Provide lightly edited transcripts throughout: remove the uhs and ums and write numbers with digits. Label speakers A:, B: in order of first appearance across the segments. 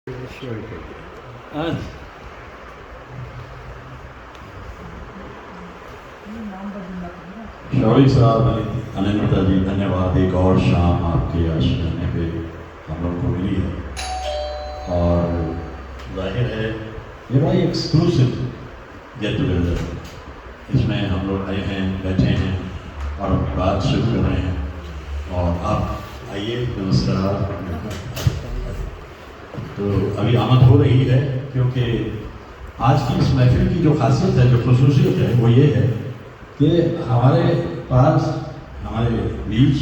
A: आज
B: शौरी साहब, अनंता जी, धन्यवाद। एक और शाम आपके आश्रम पे हम लोग को मिली है और जाहिर है ये बड़ा एक्सक्लूसिव गेट टुगेदर, इसमें हम लोग आए हैं, बैठे हैं और बात शुरू कर रहे हैं। और आप आइए, नमस्कार। तो अभी आमद हो रही है क्योंकि आज की इस महफिल की जो खासियत है, जो खसूसियत है, वो ये है कि हमारे पास, हमारे बीच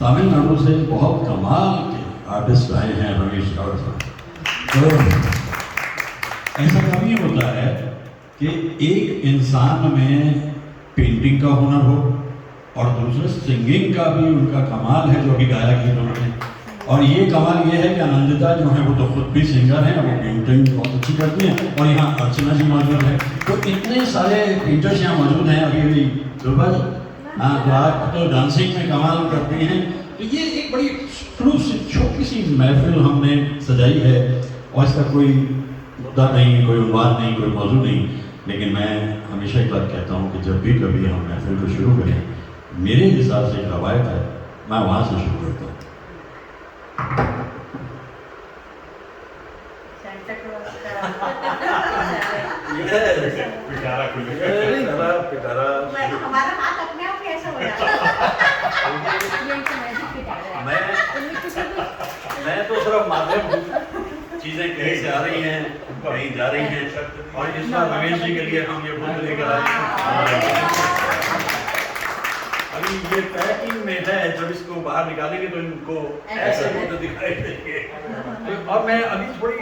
B: तमिलनाडु से बहुत कमाल के आर्टिस्ट आए हैं। रमेश गौड़ साहब, तो ऐसा कभी होता है कि एक इंसान में पेंटिंग का हुनर हो और दूसरे सिंगिंग का भी उनका कमाल है, जो भी गाया गीत उन्होंने। और ये कमाल ये है कि आनंदिता जो है वो तो खुद भी सिंगर हैं, वो पेंटिंग बहुत अच्छी करती हैं। और यहाँ अर्चना जी मौजूद है, तो इतने सारे पेंटर्स यहाँ मौजूद हैं। अभी अभी दुर्गा जी, हाँ, तो आप तो डांसिंग में कमाल करती हैं। तो ये एक बड़ी एक्सक्लूसिव छोटी सी महफिल हमने सजाई है और इसका कोई मुद्दा नहीं, कोई उन्वाद नहीं, कोई मौजू नहीं। लेकिन मैं हमेशा एक बात कहता हूँ कि जब भी कभी हम महफिल को शुरू करें, मेरे हिसाब से एक रवायत है, मैं वहाँ से शुरू करता हूँ।
C: हमारा हाथ अपने आप ही ऐसा हो जाता
B: मैं तो सिर्फ माध्यम हूँ, चीजें कहीं से आ रही हैं, कहीं जा रही हैं। और इस बार रमेश जी के लिए हम ये बुक लेकर आए हैं। अभी ये पैकिंग में है, जब इसको बाहर निकालेंगे तो इनको ऐसे बुक दिखाई देंगे। और मैं अभी थोड़ी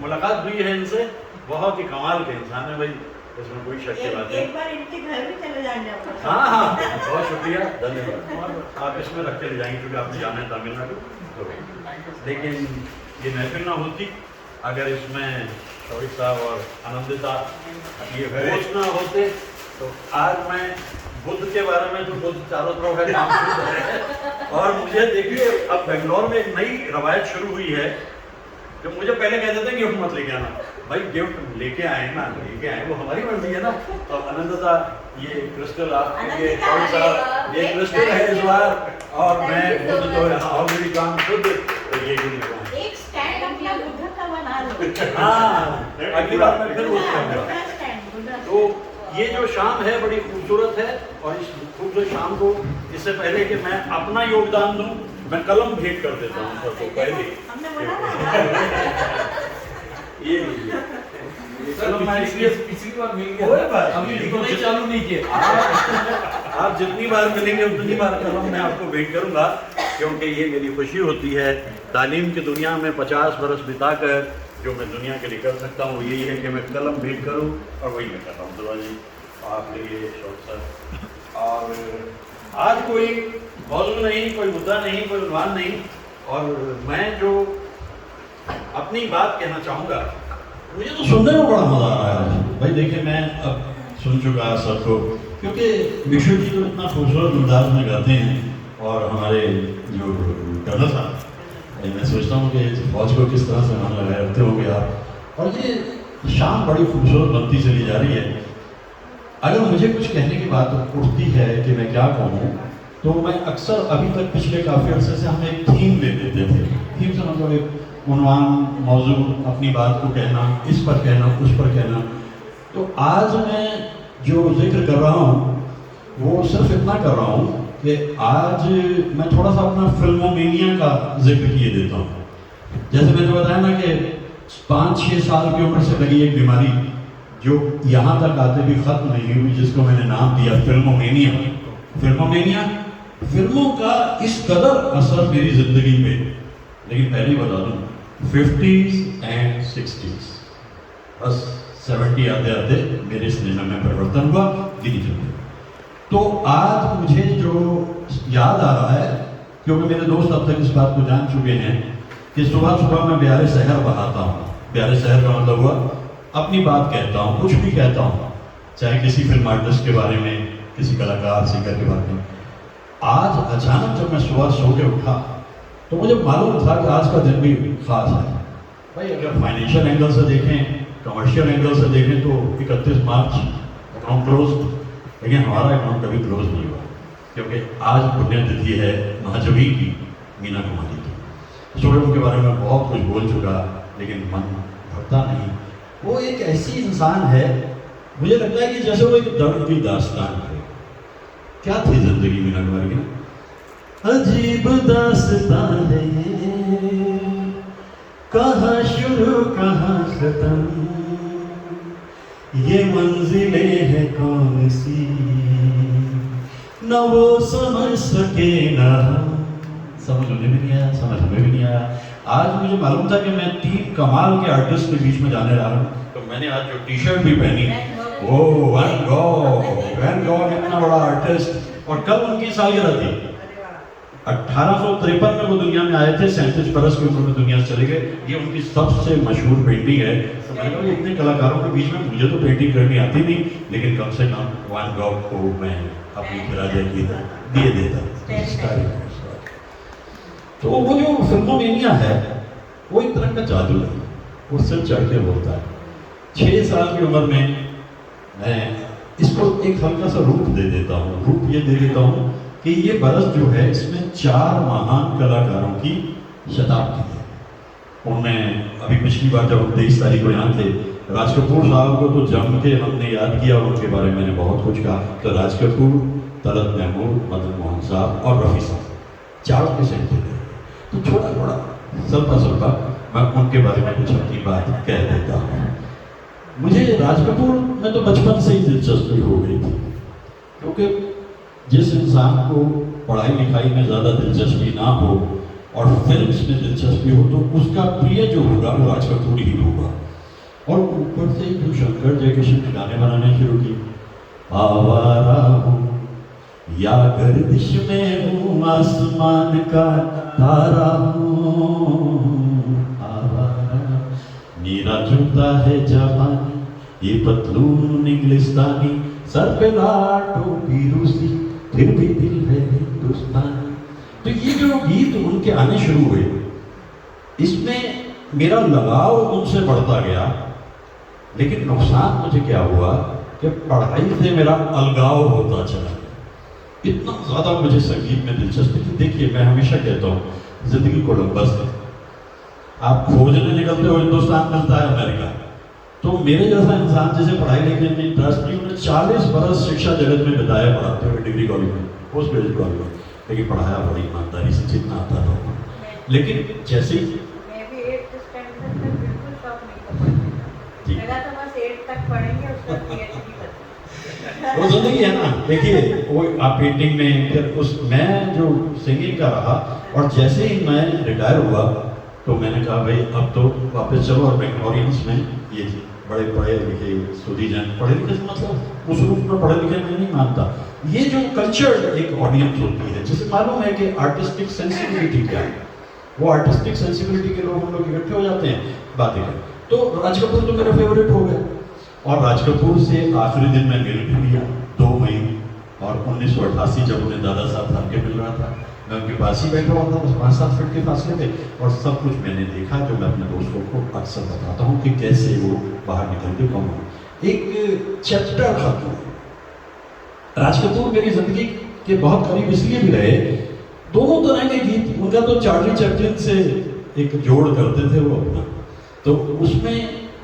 B: मुलाकात हुई है इनसे, बहुत ही कमाल के इंसान है भाई, इसमें कोई शक की बात नहीं।
C: एक बार इनके घर भी चले जाएंगे।
B: हाँ हाँ, बहुत शुक्रिया, धन्यवाद। आप इसमें रख के ले जाएंगे क्योंकि आपने जाना है तमिलनाडु। तो लेकिन ये महफिल ना होती अगर इसमें शौरी साहब और आनंदिता ये होस्ट ना होते, तो आज मैं बुद्ध के बारे में, तो बुद्ध चारों तरफ है, नाम शुरू है। और मुझे देखिए, अब बेंगलोर में एक नई रवायत शुरू हुई है कि मुझे पहले कहते थे गिफ्ट मत लेके आना। भाई गिफ्ट लेके आए ना लेके आए, वो हमारी मर्जी है ना। तो आनंदता, ये क्रिस्टल आपके लिए, शौरी साहब ये क्रिस्टल है इस बार, और मैं बुद्ध तो यहाँ और मेरी काम शुद्ध, तो ये भी नहीं।
C: एक स्टैंड अपना बुद्ध का बना लो।
B: हाँ, अगली बार मैं फिर वो करूँगा। तो ये जो शाम है बड़ी खूबसूरत है, और इस खूबसूरत शाम को, इससे पहले कि मैं अपना योगदान दूं, मैं कलम भेंट कर देता हूँ सबको पहले।
C: हमने बोला ना
B: ये कलम मैं इसलिए
D: पिछली बार मिल गया, अभी लिखना चालू नहीं किया।
B: आप जितनी बार मिलेंगे उतनी बार कलम मैं आपको भेंट करूंगा, क्योंकि ये मेरी खुशी होती है। तालीम की दुनिया में 50 बरस बिताकर जो मैं दुनिया के लिए कर सकता हूँ, यही है कि मैं कलम भेंट करूँ, और वही मैं कर रहा हूँ। दुआ जी आपके लिए, शौक सर। और आज कोई मौजूद नहीं, कोई मुद्दा नहीं, कोई उन्वान नहीं, और मैं जो अपनी बात कहना चाहूँगा, मुझे तो सुनने में बड़ा मज़ा आ रहा है भाई। देखिए, मैं अब सुन चुका सबको, क्योंकि विशु जी तो इतना खूबसूरत अंदाज में गाते हैं, और हमारे जो कर्नल साहब, मैं सोचता हूँ कि फौज को किस तरह से मन लगाए रखते होंगे आप। और ये शाम बड़ी खूबसूरत बनती चली जा रही है। अगर मुझे कुछ कहने की बात उठती है कि मैं क्या कहूँ, तो मैं अक्सर अभी तक पिछले काफ़ी अर्से से हम एक थीम ले लेते थे। थीम से मतलब एक उन्वान, मौजू, अपनी बात को कहना, इस पर कहना, उस पर कहना। तो आज मैं जो जिक्र कर रहा हूँ वो सिर्फ इतना कर रहा हूँ कि आज मैं थोड़ा सा अपना फिल्मोमेनिया का जिक्र किए देता हूँ। जैसे मैंने बताया ना कि 5-6 साल की उम्र से लगी एक बीमारी जो यहाँ तक आते भी ख़त्म नहीं हुई, जिसको मैंने नाम दिया फिल्मोमेनिया। फिल्मोमेनिया, फिल्मों का इस कदर असर मेरी ज़िंदगी पे। लेकिन पहले ही बता दूँ, 50s एंड 60s, बस 70 आते आते मेरे सिनेमा में परिवर्तन हुआ, गिनी चुकी। तो आज मुझे जो याद आ रहा है, क्योंकि मेरे दोस्त अब तक इस बात को जान चुके हैं कि सुबह सुबह मैं ब्यारे शहर बहाता हूँ। ब्यारे शहर का मतलब हुआ अपनी बात कहता हूँ, कुछ भी कहता हूँ, चाहे किसी फिल्म आर्टिस्ट के बारे में, किसी कलाकार, सिंगर के बारे में। आज अचानक जब मैं सुबह सो के उठा, तो मुझे मालूम था कि आज का दिन भी खास है। भाई अगर फाइनेंशियल एंगल से देखें, कमर्शियल एंगल से देखें तो 31 मार्च अकाउंट क्लोज, लेकिन हमारा अकाउंट कभी क्लोज नहीं हुआ, क्योंकि आज पुण्यतिथि है महाजवी की, मीना कुमारी की। स्टूडेंट के बारे में बहुत कुछ बोल चुका, लेकिन मन भरता नहीं। वो एक ऐसी इंसान है, मुझे लगता है कि जैसे वो एक दर्द की दास्तान है। क्या थी जिंदगी मीना कुमारी की? अजीब दास्तान है, कहाँ शुरू कहाँ खत्म, ये मंजिलें हैं कौन सी, न वो समझ सके ना हम। समझ उन्हें भी नहीं आया, समझ हमें भी नहीं आया। आज मुझे मालूम था कि मैं 3 कमाल के आर्टिस्ट के बीच में जाने रहा हूँ, तो मैंने आज जो टी-शर्ट भी पहनी, वो वैन गॉग इतना बड़ा आर्टिस्ट, और कल उनकी सालगिरह थी। 1853 में वो दुनिया में आए थे, 37 बरस की उम्र में दुनिया से चले गए। ये उनकी सबसे मशहूर पेंटिंग है। तो मैंने कहा इतने कलाकारों के बीच में मुझे तो पेंटिंग करनी आती नहीं, लेकिन कम से कम वैन गॉग को मैं अपनी खिराजे की दिए देता। तो वो जो फिल्मोमेनिया है, वो एक तरह का जादू है, वो सिर चढ़ के बोलता है। 6 साल की उम्र में मैं इसको एक हल्का सा रूप दे देता हूँ। रूप ये दे देता हूँ कि ये बरस जो है, इसमें 4 महान कलाकारों की शताब्दी है। उनमें अभी पिछली बार जब हम 23 तारीख को यहाँ थे, राज कपूर साहब को तो जम के हमने याद किया, उनके बारे में मैंने बहुत कुछ कहा। तो राज कपूर, तलत महमूद, मदन मोहन साहब और रफ़ी साहब, 4 के सेंटर थे। तो छोटा थोड़ा सल्पा मैं उनके बारे में कुछ अपनी बात कह देता हूँ। मुझे राज कपूर में तो बचपन से ही दिलचस्पी हो गई थी, क्योंकि जिस इंसान को पढ़ाई लिखाई में ज़्यादा दिलचस्पी ना हो और फिल्म्स में दिलचस्पी हो, तो उसका प्रिय जो होगा वो राज कपूर ही होगा। और ऊपर से जो शंकर जयकिशन ने गाने बनाने शुरू किए, आवारा हूँ या गर्दिश में हूँ, आसमान का तारा हूँ, आवारा मेरा जूता है जवानी, ये पतलून इंग्लिस्तानी, सर पे लाल टोपी रूसी, फिर भी दिल है हिंदुस्तानी। तो ये जो गीत उनके आने शुरू हुए, इसमें मेरा लगाव उनसे बढ़ता गया। लेकिन नुकसान मुझे क्या हुआ कि पढ़ाई से मेरा अलगाव होता चला। इतना ज़्यादा मुझे संगीत में दिलचस्पी थी। देखिए, मैं हमेशा कहता हूँ, जिंदगी कोलंबस है। आप खोजने निकलते हो, हिंदुस्तान मिलता है अमेरिका। तो मेरे जैसा इंसान जिसे पढ़ाई लिखने में इंटरेस्ट नहीं, उन्हें 40 बरस शिक्षा जगत में बिताया पढ़ाते हुए, डिग्री कॉलेज में, पोस्ट ग्रेजुएट कॉलेज में, लेकिन पढ़ाया बड़ी ईमानदारी से जितना आता था। लेकिन जैसे
C: मैं भी 8th स्टैंडर्ड तक बिल्कुल शौक नहीं था पढ़ने का। लगा था बस 8 तक पढ़ेंगे, उसके बाद PhD करेंगे।
B: वो जिंदगी है ना। देखिए, वो आप पेंटिंग में, फिर उस मैं जो सिंगिंग का रहा, और जैसे ही मैं रिटायर हुआ तो मैंने कहा भाई अब तो वापस चलो। और बेंगलोरियंस में ये बड़े पढ़े लिखे सुधीजन, पढ़े लिखे मतलब उस रूप में पढ़े लिखे मैं नहीं मानता। ये जो कल्चर एक ऑडियंस होती है, जिसे मालूम है कि आर्टिस्टिक सेंसिबिलिटी क्या है, वो आर्टिस्टिक सेंसिबिलिटी के लोग हम लोग इकट्ठे हो जाते हैं, बातें करें। तो राज कपूर तो मेरा फेवरेट हो गया, और राज कपूर से आखिरी दिन मैं मिल भी लिया 2 मई, और 1988 जब उन्हें दादा साहब थाम के मिल रहा था, मैं उनके पास ही बैठा हुआ था, बस 5-7 फीट के फासले पे, और सब कुछ मैंने देखा, जो मैं अपने दोस्तों को अक्सर बताता हूँ कि कैसे वो बाहर निकल के कम हो। एक चैप्टर खत्म हो। राज कपूर मेरी जिंदगी के बहुत करीब इसलिए भी रहे, दोनों तरह के गीत, उनका तो चार्ली चैपलिन से एक जोड़ करते थे वो अपना। तो उसमें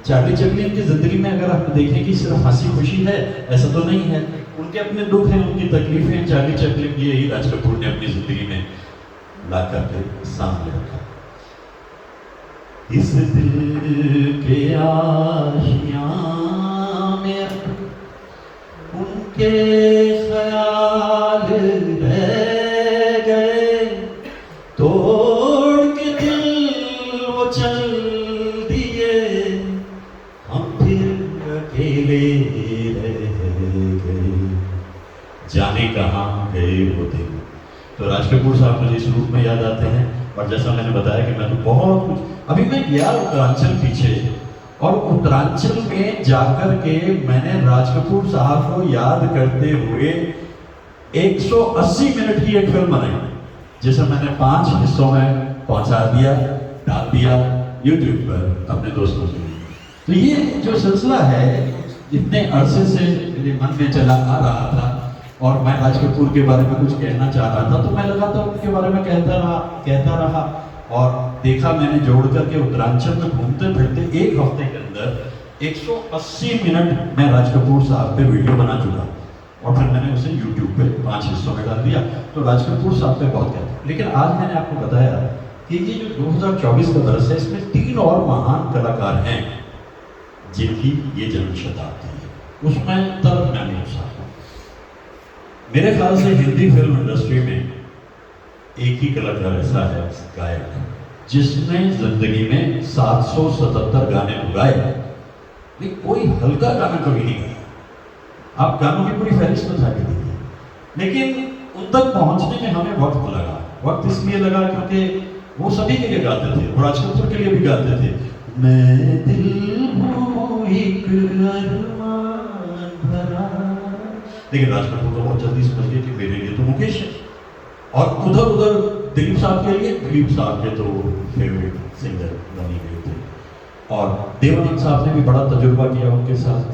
B: चार्ली चैपलिन की जिंदगी में अगर आप देखें कि सिर्फ हंसी खुशी है, ऐसा तो नहीं है। उनके अपने दुख हैं, उनकी तकलीफें हैं। चार्ली चैपलिन की यही राज कपूर ने अपनी जिंदगी में ला करके सामने रखा। इस दिल के आशियां में उनके ख्याल रह गए, तोड़ के दिल वो चल दिए, हम फिर अकेले जाने कहाँ गए वो दिन। तो राज कपूर साहब मुझे इस रूप में याद आते हैं। और जैसा मैंने बताया कि मैं तो बहुत कुछ, अभी मैं गया उत्तरांचल पीछे, और उत्तरांचल में जाकर के मैंने राज कपूर साहब को याद करते हुए 180 मिनट की एक फिल्म बनाई, जिसे मैंने 5 हिस्सों में पहुंचा दिया, डाल दिया,
A: YouTube पर अपने दोस्तों से। तो ये जो सिलसिला है इतने अरसे से मेरे मन में चला आ रहा था और मैं राज कपूर के बारे में कुछ कहना चाह रहा था, तो मैं लगातार उनके बारे में कहता रहा और देखा मैंने जोड़ करके उत्तरांचल में घूमते फिरते एक हफ्ते के अंदर 180 मिनट मैं राज कपूर साहब पे वीडियो बना चुका और फिर मैंने उसे YouTube पे 5 हिस्सों में डाल दिया। तो राज कपूर साहब पे बहुत कहता, लेकिन आज मैंने आपको बताया कि ये जो 2024 का बरस है इसमें 3 और महान कलाकार हैं जिनकी ये जन्म शताब्दी है, उसमें तलब महमूद साहब। मेरे ख्याल से हिंदी फिल्म इंडस्ट्री में एक ही कलाकार ऐसा है गायक जिसने जिंदगी में 777 गाने गाए, लेकिन कोई हल्का गाना कभी नहीं गाया। आप गानों की पूरी फहरिस्त में जाके देखिए, लेकिन उन तक पहुंचने में हमें वक्त लगा। वक्त इसलिए लगा क्योंकि वो सभी के लिए गाते थे और राज कपूर के लिए भी गाते थे। मैं दिल हूँ एक अरमान भरा, लेकिन राज कपूर तो बहुत जल्दी समझ गए कि मेरे लिए तो मुकेश है। और उधर दिलीप साहब के लिए, दिलीप साहब के तो फेवरेट सिंगर बनी गए थे और देवानंद साहब ने भी बड़ा तजुर्बा किया उनके साथ।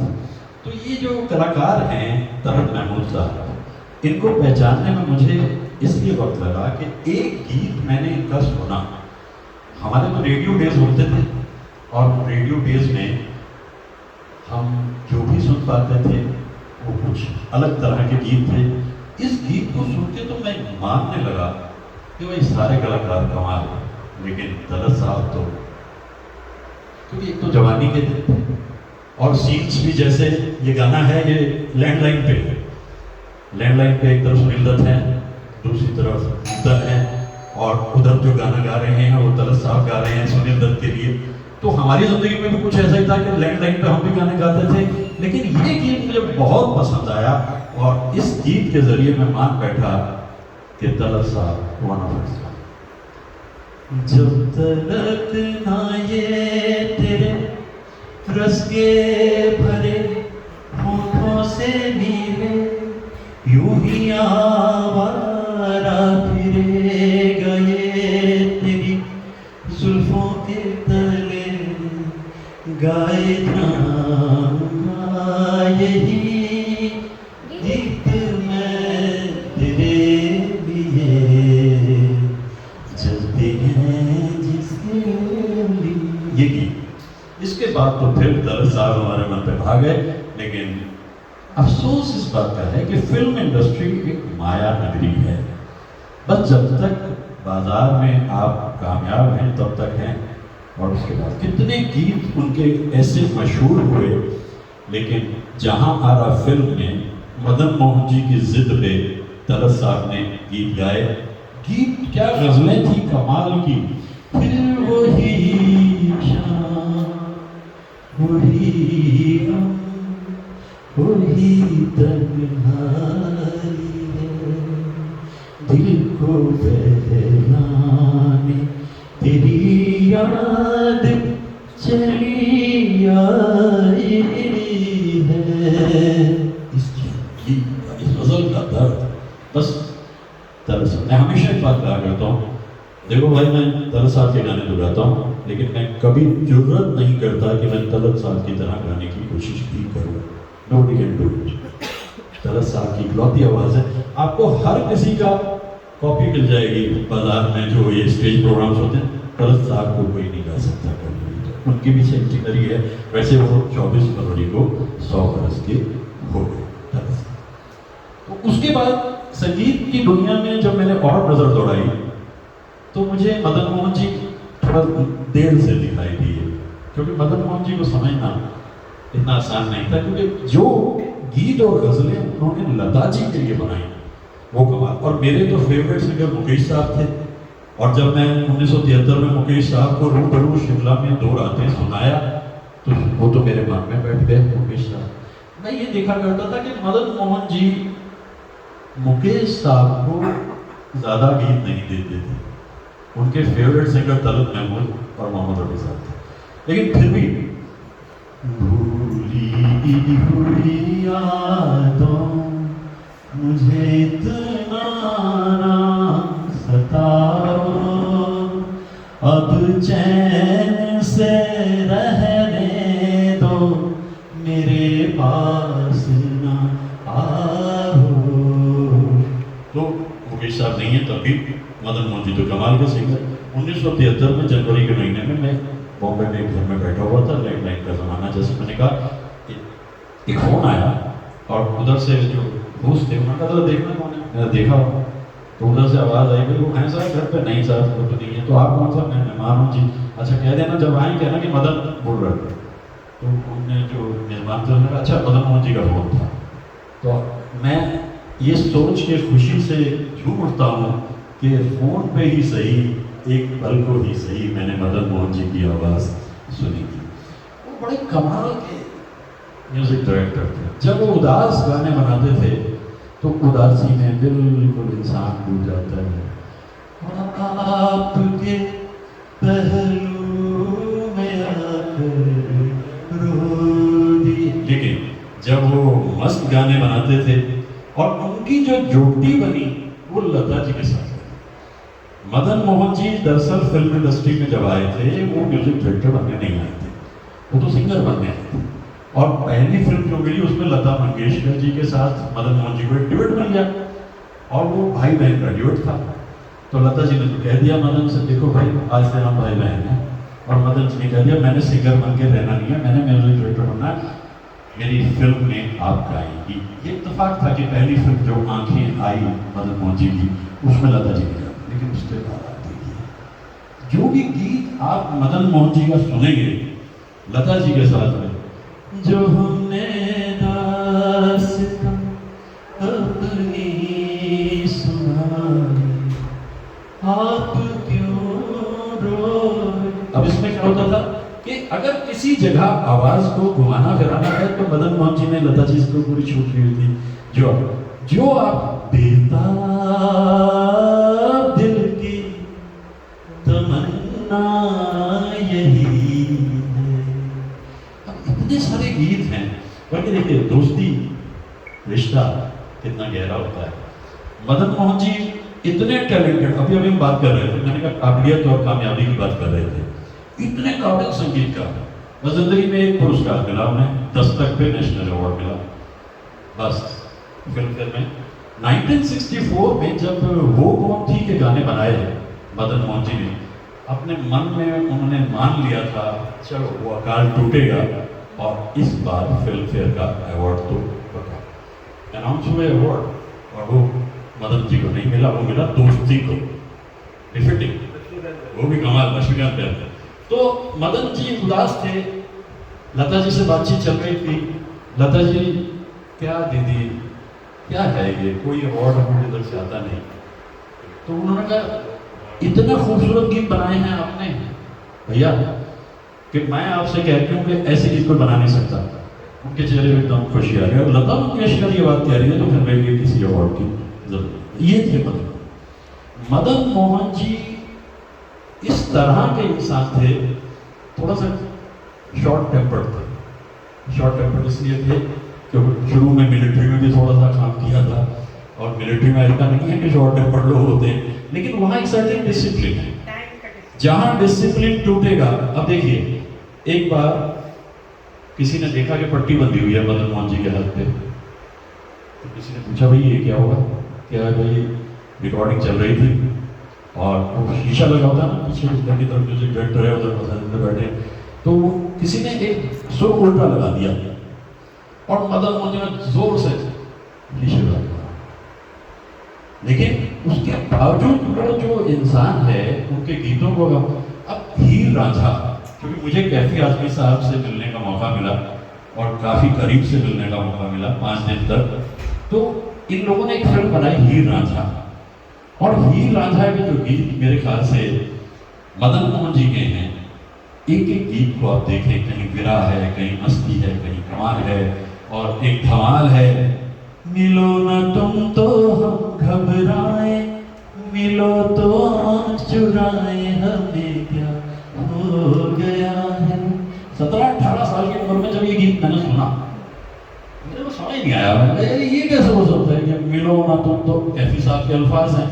A: तो ये जो कलाकार हैं तलब महमूद साहब, इनको पहचानने में मुझे इसलिए वक्त लगा कि एक गीत मैंने इनका सुना। हमारे तो रेडियो डेज होते थे और रेडियो डेज में हम जो भी सुन पाते थे वो कुछ अलग तरह के गीत थे। इस गीत को सुन के तो मैं मानने लगा कि भाई सारे कलाकार कमाल, लेकिन तलत साहब तो, क्योंकि एक तो जवानी के दिन थे और सीन्स भी, जैसे ये गाना है ये लैंडलाइन पे एक तरफ सुनील दत्त है, दूसरी तरफ दत्त है और उधर जो गाना गा रहे हैं वो तलत साहब गा रहे हैं सुनील दत्त के लिए। तो हमारी जिंदगी में भी कुछ ऐसा ही था कि लैंडलाइन पे हम भी गाने गाते थे, लेकिन ये गीत मुझे बहुत पसंद आया और इस गीत के जरिए मैं मान बैठा कि तलत साहब वन ऑफ अस। जब तलक ना ये तेरे रस के भरे होठों से मिले, यूं ही आवारा फिरे गए तेरी जुल्फों के तले, गाए जाऊंगा यही गीत मैं तेरे लिए, जलते हैं जिसके लिए। ये गीत, इसके बाद तो फिर तलत साहब हमारे मन पे भाग गए। लेकिन अफसोस इस बात का है कि फिल्म इंडस्ट्री एक माया नगरी है। बस जब तक बाजार में आप कामयाब हैं तब तक हैं, और उसके बाद कितने गीत उनके ऐसे मशहूर हुए, लेकिन जहां आरा फिल्म में मदन मोहन जी की जिद पे तलत साहब ने गीत गाए। गीत क्या गजलें थी कमाल की। फिर वही शाम, वही गम, वही तन्हाई है, दिल को बहलाने तेरी याद चली आई है। इस गजल का दर्द बस तलत साहब। मैं हमेशा एक बात कहा करता हूँ, देखो भाई मैं तलत साहब के गाने तो गाता हूँ, लेकिन मैं कभी जुर्रत नहीं करता कि मैं तलत साहब की तरह गाने की कोशिश भी करूँ। Nobody can do it। Talat साहब की इकलौती आवाज़ है। आपको हर किसी का कॉपी मिल जाएगी बाजार में, जो ये स्टेज प्रोग्राम्स होते हैं, तलत साहब को कोई नहीं गा सकता कभी। उनकी भी सेंटिनरी है, वैसे वो 24 फरवरी को 100 बरस के हो गए तलत साहब। तो उसके बाद संगीत की दुनिया में जब मैंने और नज़र दौड़ाई तो मुझे मदन मोहन जी थोड़ा देर से दिखाई दिए, क्योंकि मदन मोहन जी को समझना इतना आसान नहीं था, क्योंकि जो गीत और गजलें उन्होंने लता जी के लिए बनाई वो कमाल। और मेरे तो फेवरेट सिंगर मुकेश साहब थे, और जब मैं 1973 में मुकेश साहब को रूबरू शिमला में 2 रातें सुनाया तो वो तो मेरे मन में बैठ गए मुकेश साहब। मैं ये देखा करता था कि मदन मोहन जी मुकेश साहब को ज़्यादा गीत नहीं देते थे, उनके फेवरेट सिंगर तलत महमूद और मोहम्मद रफी साहब थे। लेकिन फिर भी भूली हुई यादों मुझे इतना ना सताओ, अब चैन रहने दो मेरे पास ना आओ। तो मुकेश साहब नहीं है तब भी मदन मोहन जी तो कमाल के सिंगर। 1973 में जनवरी के महीने में मैं बॉम्बे में एक घर में बैठा हुआ था, लैंडलाइन का ज़माना, जैसे मैंने कहा एक फ़ोन आया और उधर से जो दोस्त थे उन्होंने कहा देखना कौन है, मैंने देखा तो उधर से आवाज़ आई, वो हैं साहब घर पे? नहीं साहब वो तो नहीं है। तो आप कौन सा? मैं मेहमान हूँ जी। अच्छा कह देना जब आए कहना कि मदन बोल रहे थे। तो उनने जो मेहमान थे उन्होंने कहा अच्छा मदन मोहन जी का फ़ोन था। तो मैं ये सोच के खुशी से झूम उठता हूँ कि फ़ोन पे ही सही, एक पल को ही सही मैंने मदन मोहन जी की आवाज़ सुनी थी। वो बड़े कमाल के म्यूज़िक डायरेक्टर थे। जब वो उदास गाने बनाते थे तो उदासी में बिल्कुल इंसान डूब जाता है। और आपके पहलू में आकर रो दिए। लेकिन जब वो मस्त गाने बनाते थे और उनकी जो जोड़ी बनी वो लता जी के साथ। मदन मोहन जी दरअसल फिल्म इंडस्ट्री में जब आए थे वो म्यूजिक डायरेक्टर बनने नहीं आए थे, वो तो सिंगर बनने आए थे। और पहली फिल्म जो मिली उसमें लता मंगेशकर जी के साथ मदन मोहन जी को एक ड्यूएट मिल गया और वो भाई बहन का ड्यूएट था। तो लता जी ने तो कह दिया मदन से देखो भाई आज से हम भाई बहन हैं। और मदन जी ने कह दिया मैंने सिंगर बन के रहना नहीं है, मैंने म्यूजिक डायरेक्टर बनना है, मेरी फिल्म में आप गाएंगी। ये इत्तेफाक था कि पहली फिल्म जो आंखें आई मदन मोहन जी की उसमें लता जी ने, लेकिन उसके बाद आप देखिए जो भी गीत आप मदन मोहन जी का सुनेंगे लता जी के साथ में, जो हमने दास्तां अपनी सुनाई आप क्यों रोए। अब इसमें क्या होता था कि अगर किसी जगह आवाज को घुमाना फिराना है तो मदन मोहन जी ने लता जी को पूरी छूट दी थी। जो आप बेताब दिल की तमन्ना यही है। अब इतने सारे गीत हैं, बल्कि देखिए दोस्ती रिश्ता कितना गहरा होता है। मदन मोहन जी इतने टैलेंटेड, अभी हम बात कर रहे थे, मैंने कहा काबिलियत और कामयाबी की बात कर रहे थे, इतने काबिल संगीतकार। बस जिंदगी में एक पुरस्कार मिला उन्हें, दस्तक पे नेशनल अवार्ड मिला बस फिल्म में। 1964 में जब वो कौन थी के गाने बनाए मदन मोहन जी ने, अपने मन में उन्होंने मान लिया था चलो वो अकाल टूटेगा और इस बार फिल्म फेयर का अवार्ड तो पक्का अनाउंस हुए अवार्ड। और वो मदन जी को नहीं मिला, वो मिला दोस्ती को, डिफिटिंग, वो भी कमाल लक्ष्मीकांत पे। तो मदन जी उदास थे, लता जी से बातचीत चल रही थी, लता जी क्या दीदी क्या है ये, कोई अवार्ड हमारे इधर से आता नहीं। तो उन्होंने कहा इतना खूबसूरत गीत बनाए हैं आपने भैया कि मैं आपसे कहती हूँ कि ऐसे गीत कोई बना नहीं सकता। उनके चेहरे में एकदम खुशी आ गई। और लता मंगेशकर ये बात कह रही है तो फिर मेरे लिए किसी अवार्ड की जरूरत। ये थे मदन मोहन जी इस तरह के इंसान थे, थोड़ा सा शॉर्ट टेम्पर्ड थे। शॉर्ट टेम्पर्ड इसलिए थे क्योंकि शुरू में मिलिट्री में भी थोड़ा सा काम किया था, और मिलिट्री में ऐसा नहीं है कि शॉर्ट टेम्पर्ड लोग होते हैं, लेकिन वहाँ एक सर्टेन डिसिप्लिन है। जहाँ डिसिप्लिन टूटेगा, अब देखिए एक बार किसी ने देखा कि पट्टी बंधी हुई है मदन मोहन जी के हाथ पे, तो किसी ने पूछा भाई ये क्या हुआ, क्या है भाई, रिकॉर्डिंग चल रही थी और वो शीशा लगा होता है ना पीछे, उधर की तरफ म्यूजिक डायरेक्टर है, उधर पसंद बैठे, तो किसी ने एक सुर उल्टा लगा दिया और मदन मोहन जी ने जोर से शीशे लगा। लेकिन उसके बावजूद वो जो इंसान है उनके गीतों को, अब हीर रांझा, क्योंकि मुझे कैफी आजमी साहब से मिलने का मौका मिला और काफ़ी करीब से मिलने का मौका मिला 5 दिन तक, तो इन लोगों ने एक फिल्म बनाई हीर रांझा, और हीर रांझा के जो गीत मेरे ख्याल से मदन मोहन जी के हैं, एक एक गीत को आप देखें, कहीं विरह है, कहीं मस्ती है, कहीं कमाल है, और एक धमाल है। मिलो ना तुम तो हम घबराए, मिलो तो आँख चुराए, हमें क्या हो गया है। 17-18 साल की उम्र में जब ये गीत मैंने सुना, मुझे तो समझ नहीं आया ये कैसे हो सकता है कि मिलो ना तुम तो कैफी साहब के अल्फाज हैं,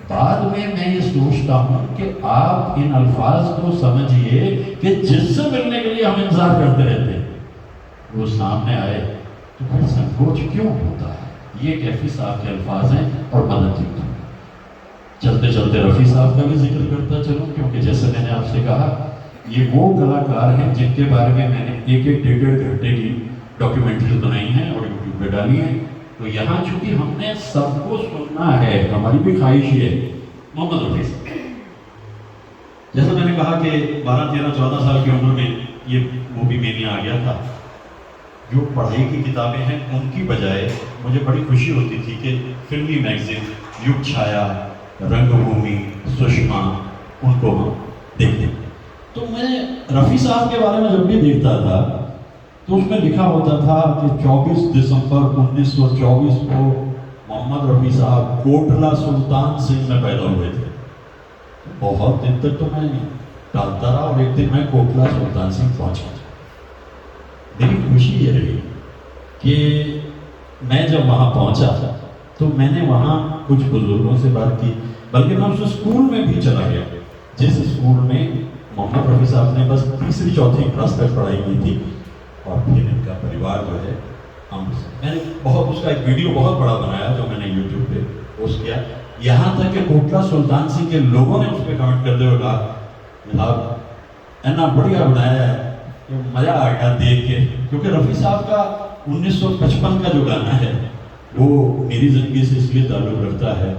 A: बाद में मैं ये सोचता हूँ कि आप इन अल्फाज को समझिए कि जिससे मिलने के लिए हम इंतजार करते रहते हैं वो सामने आए तो फिर संकोच क्यों होता है। ये कैफी साहब के अल्फाज हैं और मदन जी के। चलते चलते रफ़ी साहब का भी जिक्र करता चलूँ, क्योंकि जैसे मैंने आपसे कहा ये वो कलाकार हैं जिनके बारे में मैंने एक एक डेढ़ घंटे की डॉक्यूमेंट्री बनाई है और यूट्यूब पे डाली है। तो यहाँ चूंकि हमने सबको सुनना है, हमारी भी ख्वाहिश है। मोहम्मद रफ़ी साहब, जैसा मैंने कहा कि 12, 13, 14 साल की उम्र में ये मूवी मेनिया आ गया था। जो पढ़ाई की किताबें हैं उनकी बजाय मुझे बड़ी खुशी होती थी कि फिल्मी मैगजीन, युग छाया, रंगभूमि, सुषमा, उनको हम देखते। तो मैं रफ़ी साहब के बारे में जब भी देखता था तो उसमें लिखा होता था कि 24 दिसंबर 1924 को मोहम्मद रफ़ी साहब कोटला सुल्तान सिंह में पैदा हुए थे। बहुत दिन तक तो मैं टालता रहा और एक दिन मैं कोटला सुल्तान सिंह पहुंचा। मेरी खुशी ये रही कि मैं जब वहाँ पहुंचा तो मैंने वहाँ कुछ बुजुर्गों से बात की, बल्कि मैं उस स्कूल में भी चला गया जिस स्कूल में मोहम्मद रफ़ी साहब ने बस 3री 4थी क्लास तक पढ़ाई की थी। और फिर इनका परिवार जो है मैंने बहुत उसका एक वीडियो बहुत बड़ा बनाया जो मैंने यूट्यूब पे पोस्ट किया। यहाँ तक कि कोटला सुल्तान सिंह के लोगों ने उस पर कमेंट करते हुए कहा, जनाब इतना बढ़िया बनाया है, तो मज़ा आ गया देख के। क्योंकि रफ़ी साहब का 1955 का जो गाना है वो मेरी ज़िंदगी से इसलिए ताल्लुक़ रखता है।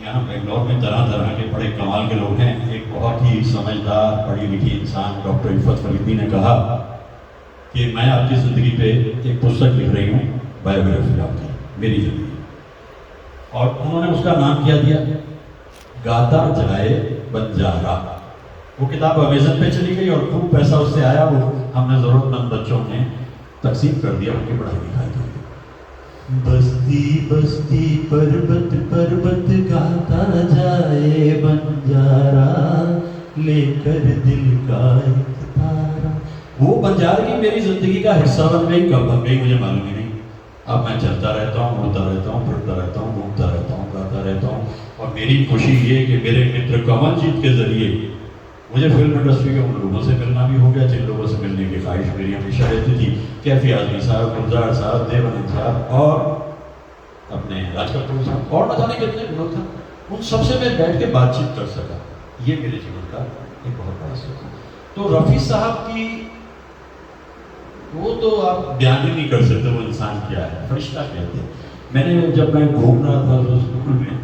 A: यहाँ बेंगलोर में तरह तरह के बड़े कमाल के लोग हैं। एक बहुत ही समझदार पढ़ी लिखी इंसान डॉक्टर इफ़त फरीदी ने कहा कि मैं आपकी ज़िंदगी पे एक पुस्तक लिख रही हूँ, बायोग्राफी आपकी, मेरी ज़िंदगी। और उन्होंने उसका नाम क्या दिया, गाता जाए बंजारा। वो किताब अमेज़न पे चली गई और खूब पैसा उससे आया। वो हमने ज़रूरतमंद बच्चों में तकसीम कर दिया, उनकी पढ़ाई लिखाई की। बस्ती बस्ती पर्वत पर्वत गाता जाए बंजारा, लेकर दिल का एक तारा। वो बंजारे की मेरी जिंदगी का हिस्सा बन गई, कब बन गई मुझे मालूम ही नहीं। अब मैं चलता रहता हूँ, उड़ता रहता हूँ, फिरता रहता हूँ, घूमता रहता हूँ, गाता रहता हूँ। और मेरी खुशी ये कि मेरे मित्र कमलजीत के जरिए मुझे फिल्म इंडस्ट्री के उन लोगों से मिलना भी हो गया जिन लोगों से मिलने की ख्वाहिश मेरी हमेशा रहती थी। कैफी आज़मी साहब, गुलजार साहब, देवानंद साहब और अपने राज कपूर साहब और न जाने कितने लोग थे। उन सबसे मैं बैठ के बातचीत कर सका, ये मेरे जीवन का एक बहुत बड़ा सुख है। तो रफ़ी साहब की वो तो आप बयान ही नहीं कर सकते वो इंसान क्या है, फरिश्ता कहते हैं। मैंने जब मैं घूम रहा था उस स्कूल में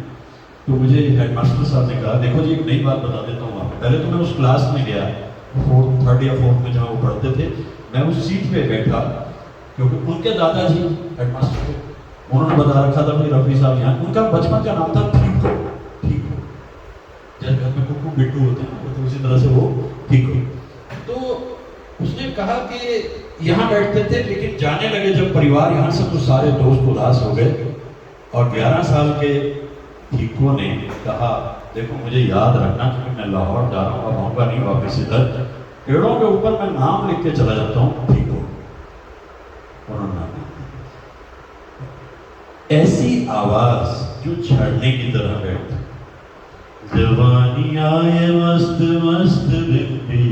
A: तो मुझे हेडमास्टर साहब ने कहा, देखो जी एक नई बात बता देता हूँ आपको। पहले तो मैं उस क्लास में गया, 3rd या 4th में जहाँ वो पढ़ते थे, मैं उस सीट पे बैठा क्योंकि उनके दादाजी हेडमास्टर थे। उन्होंने बता रखा था कि रफ़ी साहब यहाँ, उनका बचपन का नाम था ठीको। ठीको जैसे घर में कुकू बिट्टू होते हैं तो उसी तरह से वो ठीको। तो उसने कहा कि यहाँ बैठते थे, लेकिन जाने लगे जब परिवार यहाँ से तो सारे दोस्त उदास हो गए। और 11 साल के ठीको ने कहा, देखो मुझे याद रखना क्योंकि मैं लाहौर जा रहा हूँ, अब आऊँगा नहीं वापस इधर। पेड़ों के ऊपर मैं नाम लिख के चला जाता हूँ, ठीको। उन्होंने ऐसी आवाज जो झरने की तरह बैठती, जवानी आए मस्त मस्त बिंदी।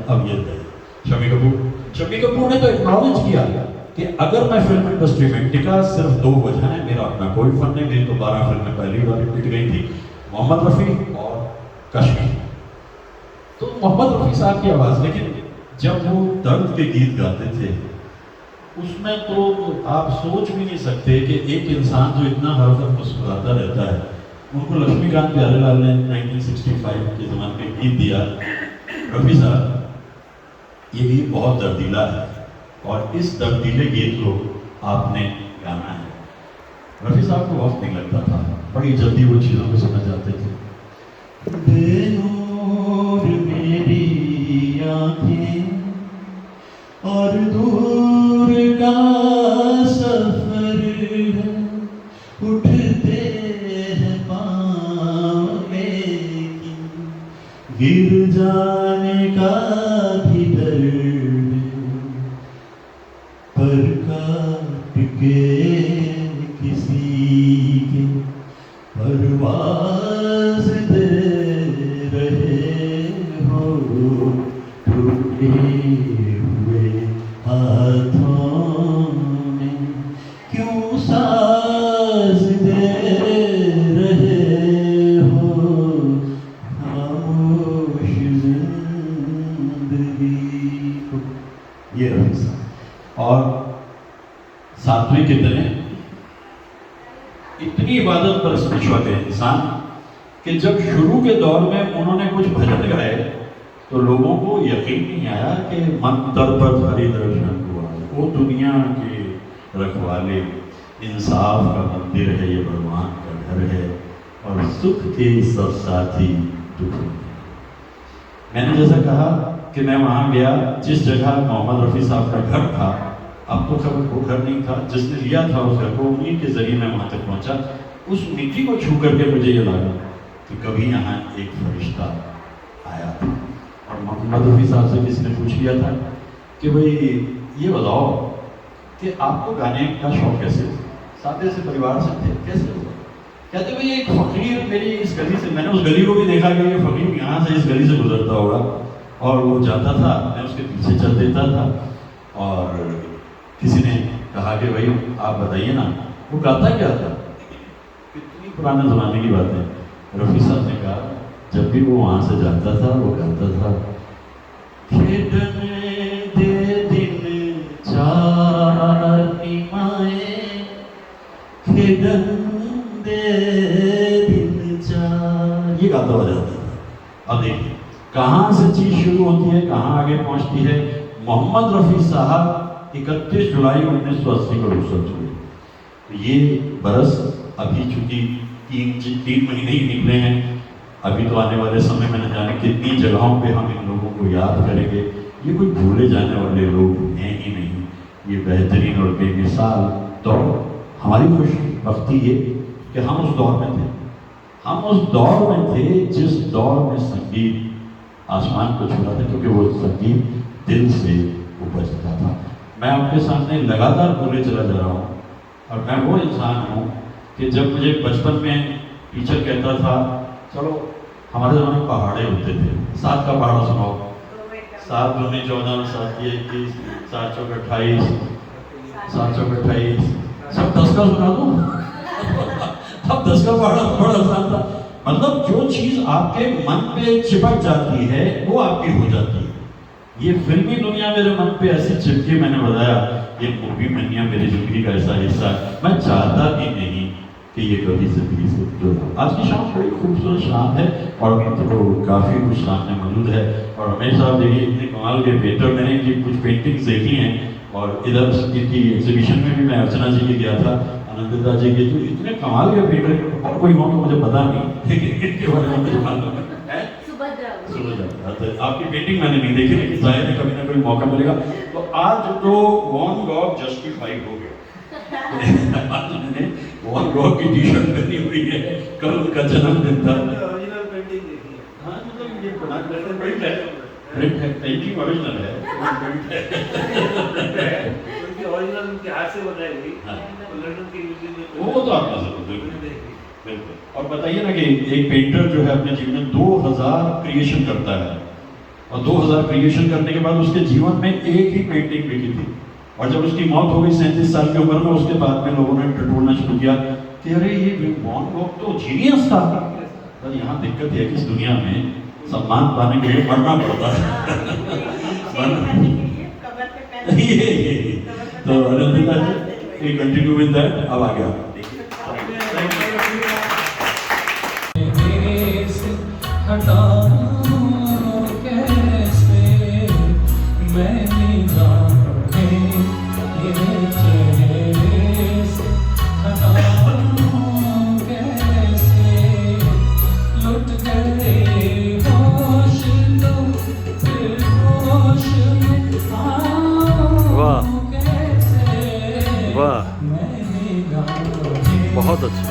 A: अब ये शम्मी कपूर ने तो एक्नॉलेज किया कि अगर मैं फिल्म इंडस्ट्री में टिका सिर्फ 2 वजह है, मेरा अपना कोई फन नहीं। मेरी तो 12 फिल्में पहली बार टिक गई थी, मोहम्मद रफ़ी और कश्मीर। तो मोहम्मद रफ़ी साहब की आवाज़, लेकिन जब वो दर्द के गीत गाते थे उसमें तो आप सोच भी नहीं सकते कि एक इंसान जो इतना हर वक्त मुस्कुराता रहता है, उनको लक्ष्मीकांत प्यारेलाल ने 1965 के ज़माने में गीत दिया। रफ़ी साहब ये गीत बहुत दर्दीला है और इस दर्दीले गीत को आपने गाना है। रफ़ी साहब को वक्त नहीं लगता था, बड़ी जल्दी वो चीज़ों को समझ जाते थे। बेनूर मेरी आँखें और दूर का सफर है, उठते हैं पाँव लेकिन गिर जाने का भी डर है, पर काट के किसी के परवाह हुए हाथों में क्यों साज दे रहे हो खामोश जिंदगी को। ये रफी साहब और सातवें कितने इतनी इबादत पर स्पिरिचुअल है इंसान कि जब शुरू के दौर में उन्होंने कुछ भजन गाए तो लोगों को यकीन नहीं आया कि मंतर पर हरि दर्शन हुआ। वो दुनिया के रखवाले, इंसाफ का मंदिर है, ये भगवान का घर है और सुख के सब साथी दुख में। मैंने जैसा कहा कि मैं वहाँ गया जिस जगह मोहम्मद रफ़ी साहब का घर था, अब तो खबर वो घर नहीं था, जिसने लिया था उस घर को, उन्हीं के जरिए मैं वहाँ तक पहुँचा। उस मिट्टी को छू करके मुझे ये लगा कि कभी यहाँ एक फरिश्ता आया था। और मोहम्मद रफ़ी साहब से किसी ने पूछ लिया था कि भाई ये बताओ कि आपको गाने का शौक कैसे हुआ? सादे से परिवार से थे, कैसे हुआ? कहते भाई एक फ़कीर मेरी इस गली से, मैंने उस गली को भी देखा कि ये फ़कीर यहाँ से इस गली से गुजरता होगा और वो जाता था, मैं उसके पीछे चल देता था। और किसी ने कहा कि भाई आप बताइए ना वो गाता क्या था? कितनी पुराने ज़माने की बात है। रफ़ी साहब ने कहा जब भी वो वहाँ से जाता था वो गाता था, खेडने दे दिन चानी माए, खेडन दे दिन चार, ये गाता हो जाता था। अब देखिए कहाँ से चीज़ शुरू होती है, कहाँ आगे पहुँचती है। मोहम्मद रफ़ी साहब 31 जुलाई 1980 को रुखसत हुए। तो ये बरस अभी चूँकि 3 महीने ही निकले हैं, अभी तो आने वाले समय में न जाने कितनी जगहों पे हम इन लोगों को याद करेंगे। ये कोई भूले जाने वाले लोग हैं ही नहीं, ये बेहतरीन और बेमिसाल दौर। हमारी खुशबख्ती ये कि हम उस दौर में थे, हम उस दौर में थे जिस दौर में संगीत आसमान को छू रहा था, क्योंकि वो संगीत दिल से उपजता था। मैं आपके सामने लगातार बोले चला जा रहा हूँ और मैं वो इंसान हूँ कि जब मुझे बचपन में टीचर कहता था चलो, हमारे ज़माने में पहाड़े होते थे, 7 का पहाड़ा सुनाओ, 7 दूनी 14, 7 21, 7 चौक 28, 7 चौक 28, सब 10 का सुना दूँ। अब 10 का पहाड़ा बड़ा आसान था। मतलब जो चीज़ आपके मन पे चिपक जाती है वो आपकी हो जाती है। ये फिल्मी दुनिया मेरे मन पे ऐसी चिपकी, मैंने बताया ये मूवी मनिया मेरी जिंदगी का ऐसा हिस्सा है। मैं चाहता भी नहीं कि ये कभी जिंदगी से जुड़ा। आज की शाम बड़ी खूबसूरत शाम है और तो काफ़ी कुछ सामने मौजूद है। और रमेश साहब देखिए इतने कमाल के पेंटर, मैंने इनकी कुछ पेंटिंग्स देखी हैं और इधर इनकी एग्जीबिशन में भी मैं अर्चना जी के गया था, आनंदिता जी के, जो इतने कमाल के पेंटर और कोई हो तो मुझे पता नहीं, लेकिन इनके बारे में मुझे मालूम है। आपकी पेंटिंग मैंने नहीं देखी, लेकिन जाहिर है कभी ना कभी मौका मिलेगा। तो आज तो वॉन गॉग जस्टिफाइड हो गया। मैंने वॉन गॉग की टी शर्ट पहनी हुई है, कल उनका जन्मदिन था।
D: ओरिजिनल पेंटिंग देखी है।
A: हाँ मतलब ये प्रिंट है, पेंटिंग ओरिजिनल है,
D: उनकी ओरिजिनल उनके हाथ से बनाई हुई।
A: हाँ।
D: लंदन के म्यूजियम में
A: वो तो आपने जरूर देखी।
D: देखी।
A: बिल्कुल। और बताइए ना कि एक पेंटर जो है अपने जीवन में 2000 क्रिएशन करता है और 2000 क्रिएशन करने के बाद उसके जीवन में एक ही पेंटिंग बिकी थी और जब उसकी मौत हो गई 37 साल की उम्र में, उसके बाद में लोगों ने टटोलना शुरू किया कि अरे ये वॉन गॉग तो जीनियस था। पर यहाँ दिक्कत है कि इस दुनिया में सम्मान पाने के लिए मरना पड़ता है। तो आनंदिता जी कंटिन्यू विद दैट। अब आ गया
B: वाह, बहुत अच्छा।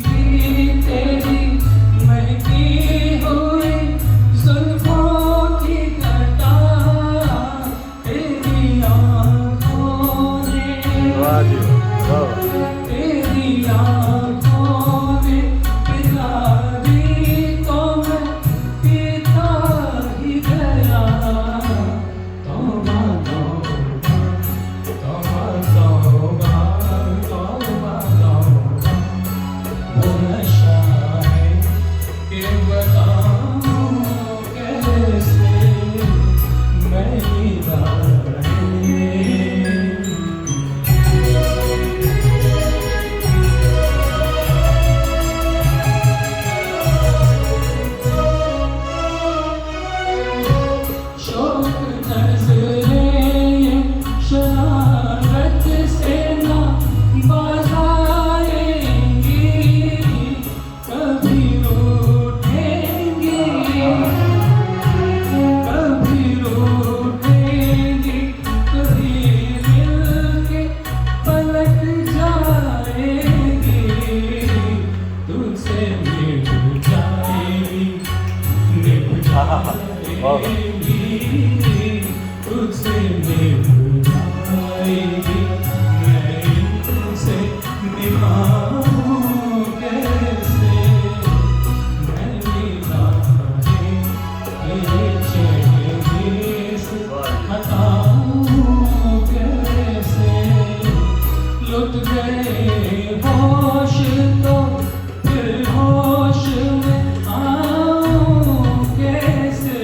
E: की तेरी महकी हुई जुल्फों की कटार तेरी आँखों ने
B: वाह जी वाह
E: तेरी आँखों ने पिघारी तो मैं पीता ही गया तौबा तौबा तौबा तौबा तौबा वो नशा है कि बताऊं कैसे मेरी राहें शौक नजरें शरारत से ना बहाएंगी कभी रूठेंगी कभी रूठेंगी कभी मिलके पलट जाएंगी तुझसे मिल जाएंगी निभ जाएंगी तुझसे निभ जाएंगी मैं इनसे निभाऊं कैसे मैंने राहें तेरे चेहरे से हटाऊं कैसे लुट गए होश तो फिर होश में आऊं कैसे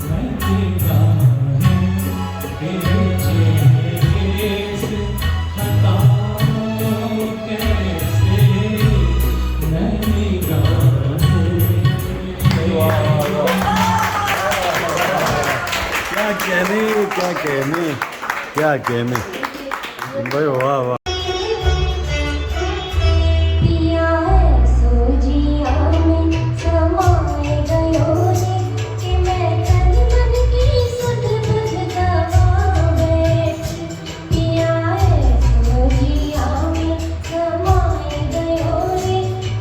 E: मैंने राहें तेरे चेहरे से हटाऊं कैसे मैंने राहें
B: क्या कहने भाई वाह वाह
F: पिया है सोजिया में समाए गयो रे कि मैं तन मन की सुध बुध गवावे पिया है सोजिया में समाए गयो रे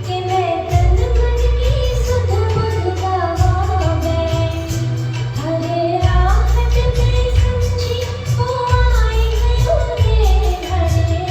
F: कि मैं तन मन की सुध बुध गवावे हरे राहत में समझी को आए गयो रे हरे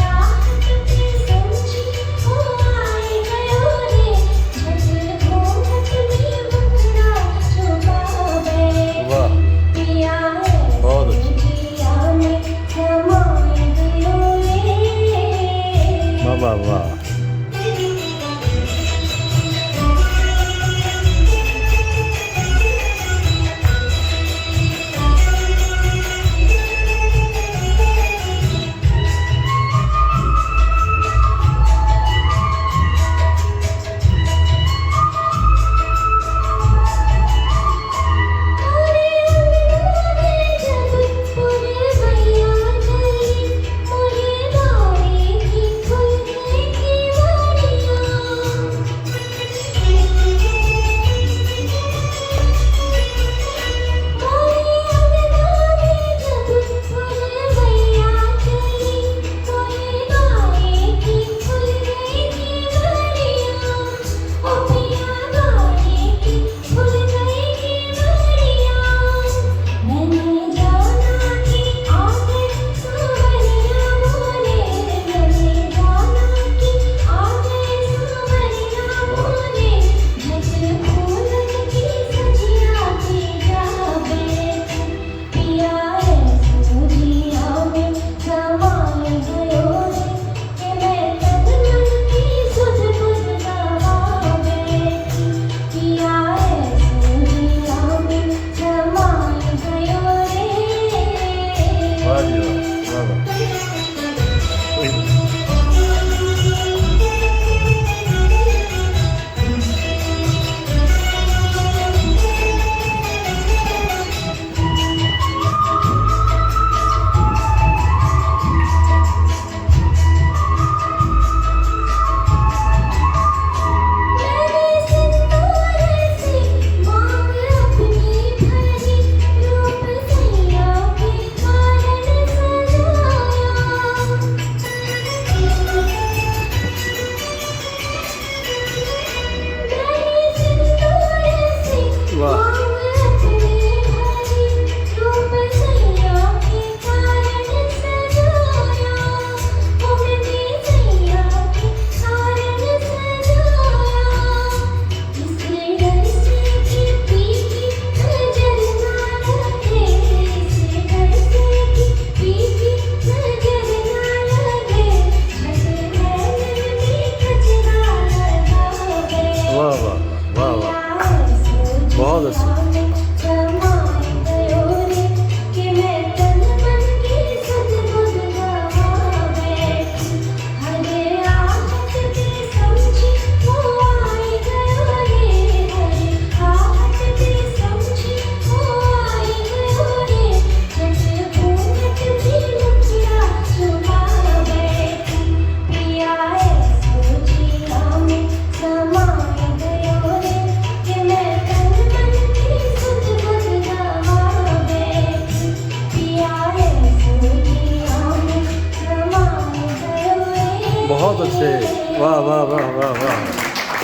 B: वाह वाह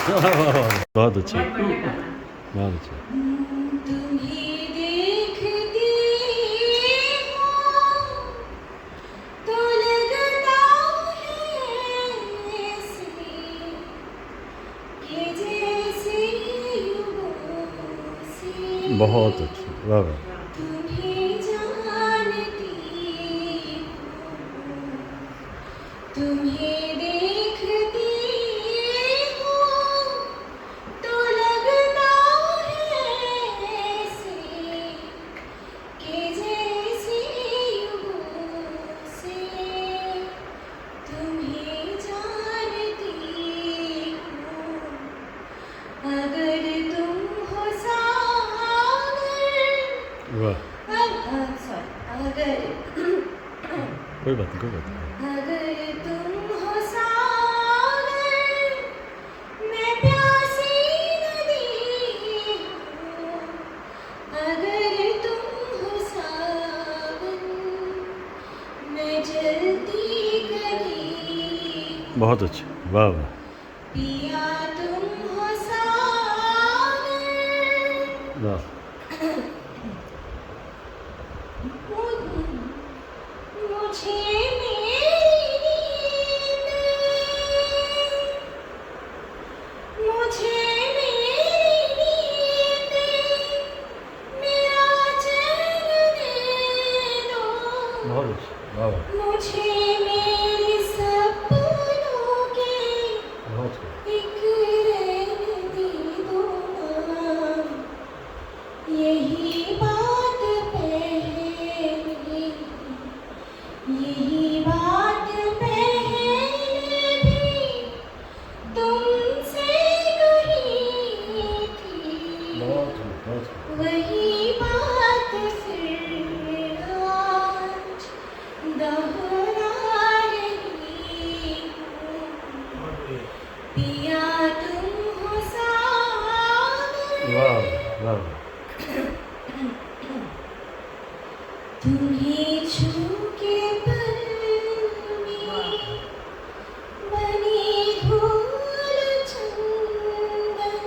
B: वाह, बहुत अच्छा, बहुत अच्छा।
F: तुम्हें देखती हूँ तो लगता है ऐसे कि जैसे युगों से
B: बहुत अच्छा, वाह वाह।
F: तुम्हें जानती हूँ, तुम्हें देखती हूँ तो लगता है ऐसे कि जैसे युगों से तुम्हें जानती हूँ। अगर तुम हो सागर,
B: वाह,
F: अगर
B: कोई बात नहीं, कोई बात नहीं।
F: अगर तुम हो सागर, मैं प्यासी नदी हूँ। अगर तुम हो सावन, मैं जलती कली हूँ।
B: बहुत अच्छा, वाह वाह।
F: पिया तुम हो सागर,
B: वाह,
F: मुझे मेरी नींद, मुझे मेरी नींद, मेरा चैन दे दो।
B: बहुत अच्छा, वाह वाह,
F: मुझे मेरे सपनों के
B: बहुत अच्छा।
F: एक रैन दे दो। यही बात पहले, यही बात पहले भी तुमसे कही थी।
B: बहुत अच्छा।
F: वही बात फिर आज दोहरा रही हूँ। पिया तुम हो सागर,
B: वाह वाह,
F: तुम्हें छू के पल में बनी धूल चंदन,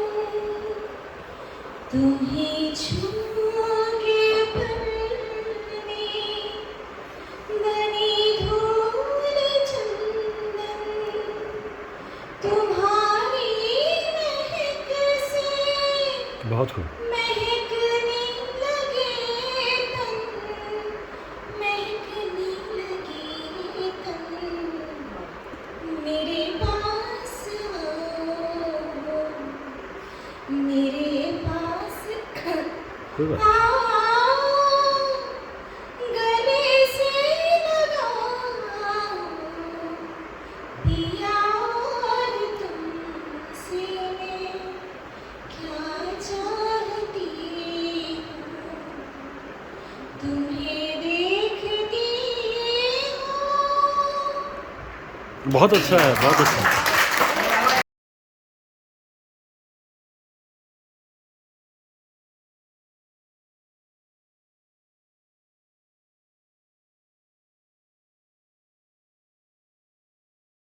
F: तुम्हें छू के पल में बनी धूल चंदन, तुम्हारी महक से
B: बहुत खूब।
F: महकने लगे तन, महकने लगे तन। मेरे पास आओ, मेरे पास
B: कोई बात
F: आओ, गले से लगाओ। पिया और तुमसे मैं क्या चाहती हूँ, तुम्हें देखती हूँ।
B: बहुत अच्छा है, बहुत अच्छा।